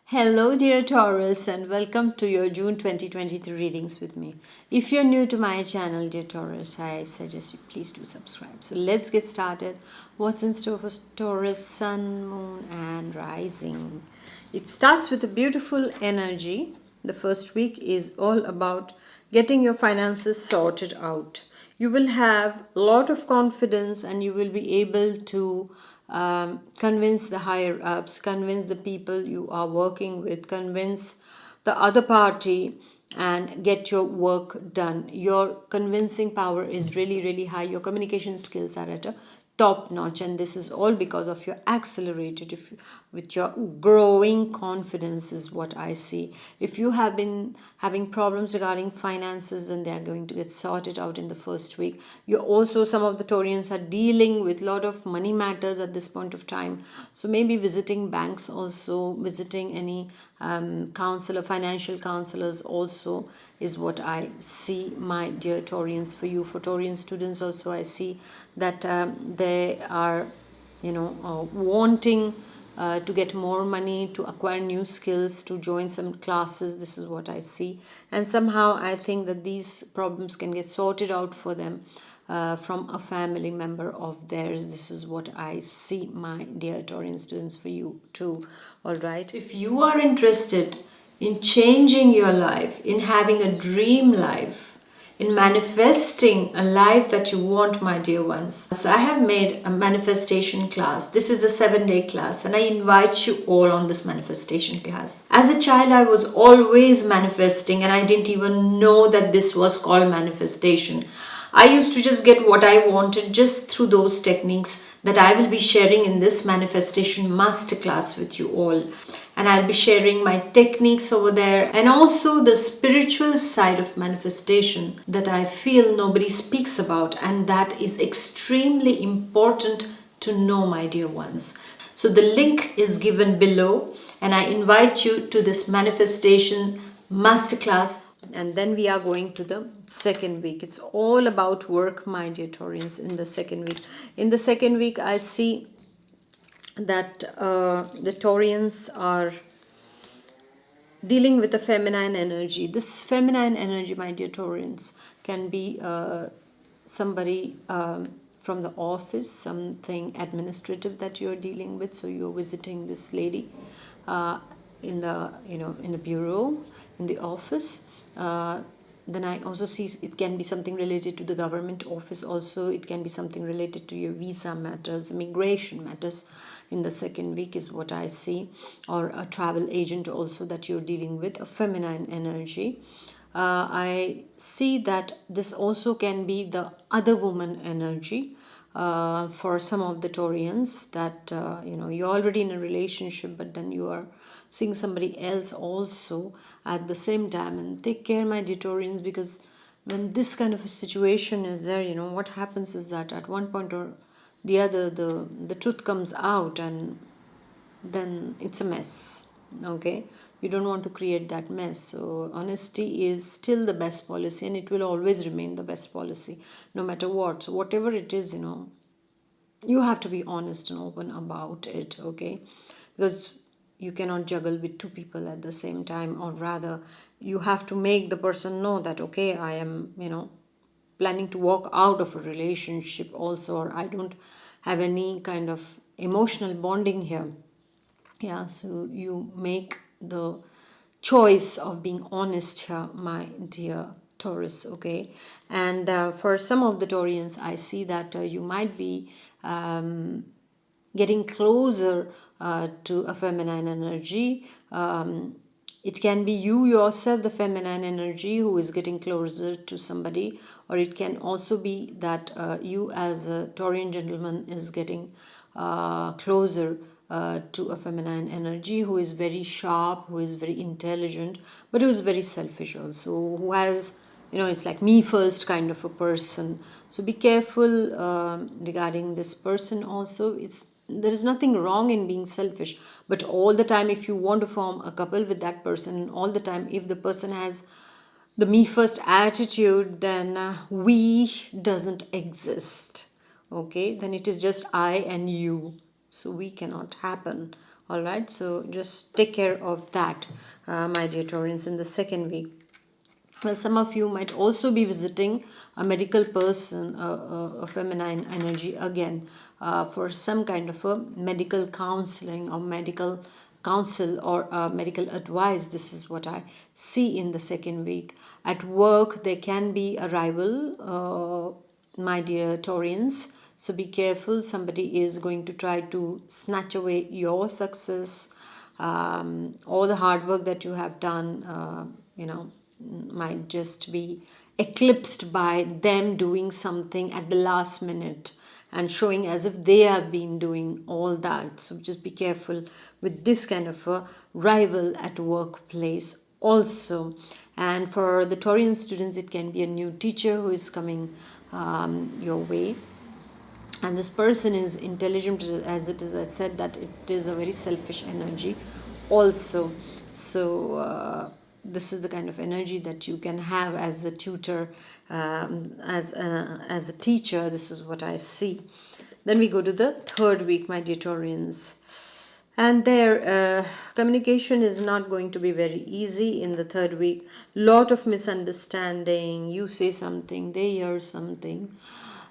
Hello, dear Taurus, and welcome to your June 2023 readings with me. If you're new to my channel, dear Taurus, I suggest you please do subscribe. So let's get started. What's in store for Taurus, Sun, Moon, and Rising? It starts with a beautiful energy. The first week is all about getting your finances sorted out. You will have a lot of confidence and you will be able to convince the higher ups, convince the people you are working with, convince the other party and get your work done. Your convincing power is really, really high. Your communication skills are at a top notch, and this is all because of your accelerated with your growing confidence is what I see. If you have been having problems regarding finances, then they are going to get sorted out in the first week. You also, some of the Taurians are dealing with a lot of money matters at this point of time, so maybe visiting banks, also visiting any counselor, financial counselors also is what I see, my dear Taurians. For you, for Taurian students also, I see that they are wanting to get more money, to acquire new skills, to join some classes. This is what I see, and somehow I think that these problems can get sorted out for them from a family member of theirs. This is what I see, my dear Taurian students, for you too. All right, if you are interested in changing your life, in having a dream life, in manifesting a life that you want, my dear ones. So I have made a manifestation class. This is a 7-day class, and I invite you all on this manifestation class. As a child, I was always manifesting, and I didn't even know that this was called manifestation. I used to just get what I wanted just through those techniques that I will be sharing in this manifestation masterclass with you all. And I'll be sharing my techniques over there and also the spiritual side of manifestation that I feel nobody speaks about, and that is extremely important to know, my dear ones. So the link is given below, and I invite you to this manifestation masterclass. And then we are going to the second week. It's all about work, my dear Taurians, in the second week. In the second week, I see that the Taurians are dealing with the feminine energy. This feminine energy, my dear Taurians, can be somebody from the office, something administrative that you're dealing with. So you're visiting this lady in the bureau, in the office. Then I also see it can be something related to the government office also. It can be something related to your visa matters, immigration matters in the second week is what I see. Or a travel agent also that you're dealing with, a feminine energy. I see that this also can be the other woman energy. For some of the Taurians that you're already in a relationship, but then you are seeing somebody else also at the same time. And take care, my dear Taurians, because when this kind of a situation is there, what happens is that at one point or the other, the truth comes out, and then it's a mess. Okay, you don't want to create that mess. So honesty is still the best policy, and it will always remain the best policy no matter what. So whatever it is, you have to be honest and open about it. Okay, because you cannot juggle with two people at the same time, or rather you have to make the person know that, okay, I am planning to walk out of a relationship also, or I don't have any kind of emotional bonding here. Yeah, so you make the choice of being honest here, my dear Taurus. Okay, and for some of the Taurians, I see that you might be getting closer to a feminine energy. It can be you yourself, the feminine energy, who is getting closer to somebody, or it can also be that you as a Taurian gentleman is getting closer to a feminine energy who is very sharp, who is very intelligent, but who is very selfish also, who has, it's like me first kind of a person. So be careful regarding this person also. There is nothing wrong in being selfish, but all the time, if you want to form a couple with that person, all the time, if the person has the me first attitude, then we doesn't exist. Okay, then it is just I and you. So we cannot happen. All right, so just take care of that, my dear Taurans, in the second week. Well, some of you might also be visiting a medical person, a feminine energy again, for some kind of a medical counseling or medical counsel or medical advice. This is what I see in the second week. At work, there can be a rival, my dear Taurians. So be careful. Somebody is going to try to snatch away your success, all the hard work that you have done, might just be eclipsed by them doing something at the last minute and showing as if they have been doing all that. So just be careful with this kind of a rival at workplace also. And for the Taurian students, it can be a new teacher who is coming your way, and this person is intelligent as it is. I said that it is a very selfish energy also. So this is the kind of energy that you can have as a tutor, as a teacher. This is what I see. Then we go to the third week, my dear Taurians, and their communication is not going to be very easy in the third week. Lot of misunderstanding. You say something, they hear something,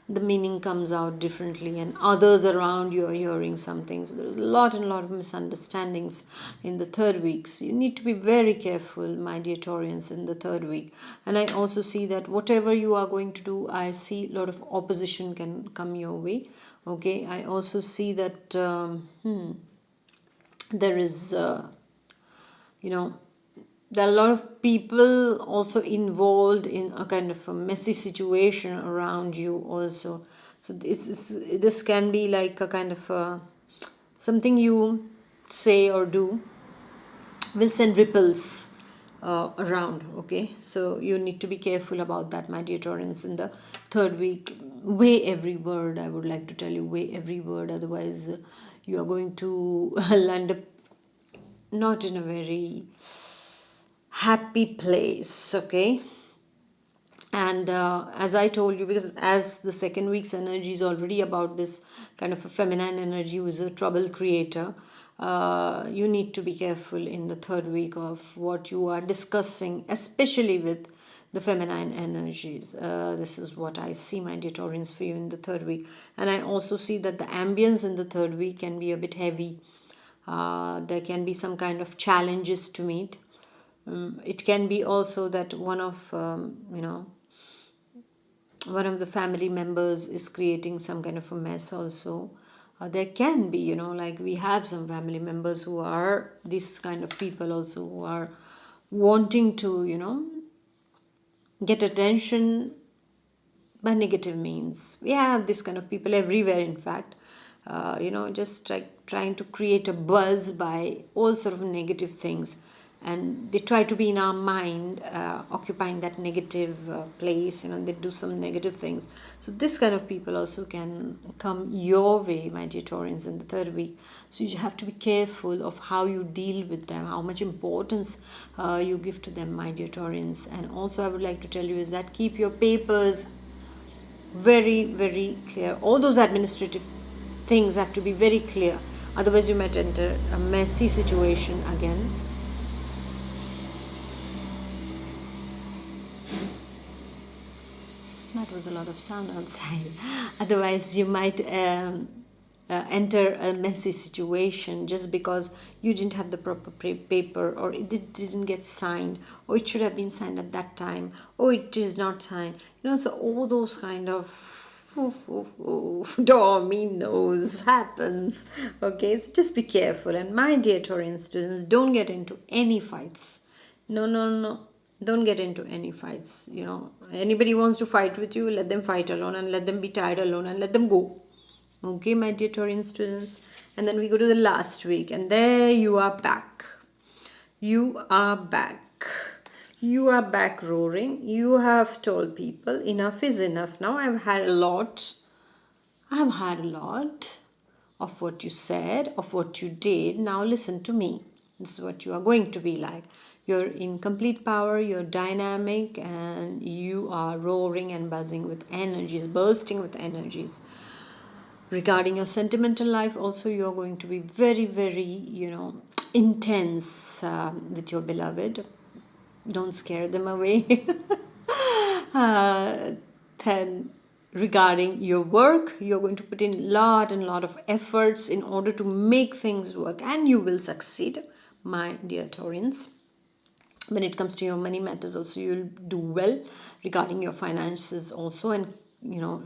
the meaning comes out differently, and others around you are hearing something. So there's a lot of misunderstandings in the third week. So you need to be very careful, my dear Taurians, in the third week. And I also see that whatever you are going to do, I see a lot of opposition can come your way. Okay, I also see that there is there are a lot of people also involved in a kind of a messy situation around you also. So this can be like a kind of something you say or do will send ripples around. Okay, so you need to be careful about that, my dear Taurans, in the third week. Weigh every word. I would like to tell you, weigh every word, otherwise you are going to land up not in a very happy place. Okay, and as I told you, because as the second week's energy is already about this kind of a feminine energy who is a trouble creator, you need to be careful in the third week of what you are discussing, especially with the feminine energies. This is what I see, my dear Taurans, for you in the third week. And I also see that the ambience in the third week can be a bit heavy. There can be some kind of challenges to meet. It can be also that one of the family members is creating some kind of a mess also. There can be, like we have some family members who are this kind of people also, who are wanting to get attention by negative means. We have this kind of people everywhere, in fact. Just trying to create a buzz by all sort of negative things, and they try to be in our mind, occupying that negative place. They do some negative things. So this kind of people also can come your way, my dear Taurans, in the third week. So you have to be careful of how you deal with them, how much importance you give to them, my dear Taurans. And also I would like to tell you is that keep your papers very, very clear. All those administrative things have to be very clear, otherwise you might enter a messy situation again. That was a lot of sound outside. Otherwise you might enter a messy situation just because you didn't have the proper paper, or it didn't get signed, or it should have been signed at that time, or it is not signed. So all those kind of dominoes happens. Okay, so just be careful. And my dear Taurian students, don't get into any fights. No, don't get into any fights. Anybody wants to fight with you, let them fight alone, and let them be tired alone, and let them go. Okay, my dear Taurian students. And then we go to the last week, and there you are back. You are back. You are back roaring. You have told people enough is enough now. I've had a lot of what you said, of what you did. Now listen to me. This is what you are going to be like. You're in complete power, you're dynamic, and you are roaring and buzzing with energies, bursting with energies. Regarding your sentimental life also, you're going to be very, very, intense with your beloved. Don't scare them away. uh, then regarding your work, you're going to put in lot and lot of efforts in order to make things work, and you will succeed, my dear Taurians. When it comes to your money matters also, you'll do well. Regarding your finances also, and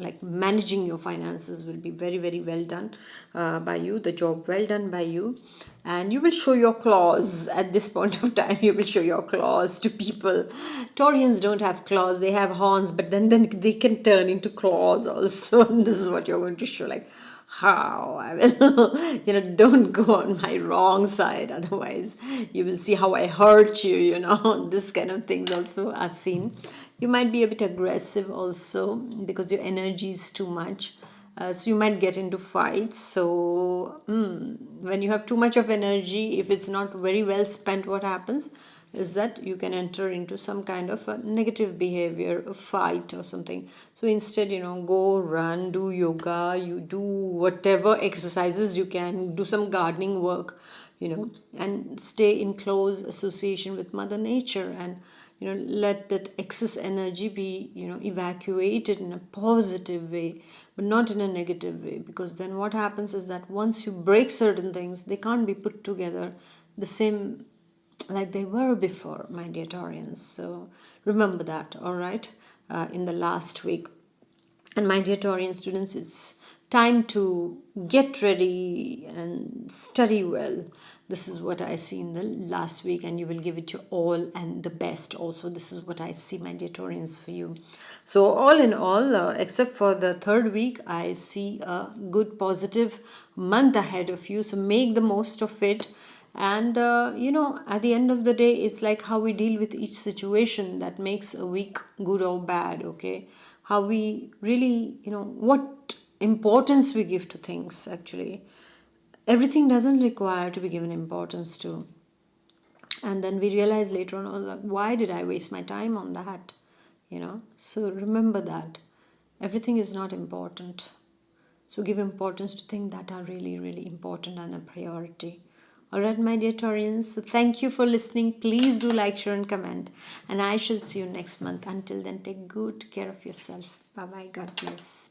like managing your finances will be very, very well done by you, the job well done by you. And you will show your claws at this point of time. You will show your claws to people. Taurians don't have claws, they have horns, but then they can turn into claws also. And this is what you're going to show, like, how I will, don't go on my wrong side. Otherwise, you will see how I hurt you, this kind of things also are seen. You might be a bit aggressive also because your energy is too much. So you might get into fights. So when you have too much of energy, if it's not very well spent, what happens is that you can enter into some kind of a negative behavior, a fight or something. So instead, go run, do yoga, you do whatever exercises you can, do some gardening work, and stay in close association with Mother Nature, and let that excess energy be evacuated in a positive way, but not in a negative way. Because then what happens is that once you break certain things, they can't be put together the same like they were before, my dear Taurians. So remember that, all right, in the last week. And my dear Taurian students, it's time to get ready and study well. This is what I see in the last week, and you will give it your all and the best also. This is what I see, my dear Taurians, for you. So all in all, except for the third week, I see a good positive month ahead of you. So make the most of it. And at the end of the day, it's like how we deal with each situation that makes a week good or bad. Okay, how we really, what importance we give to things. Actually, everything doesn't require to be given importance to. And then we realize later on, oh, like, why did I waste my time on that? So remember that everything is not important. So give importance to things that are really, really important and a priority. All right, my dear Taurians. So thank you for listening. Please do like, share, and comment. And I shall see you next month. Until then, take good care of yourself. Bye-bye. God bless.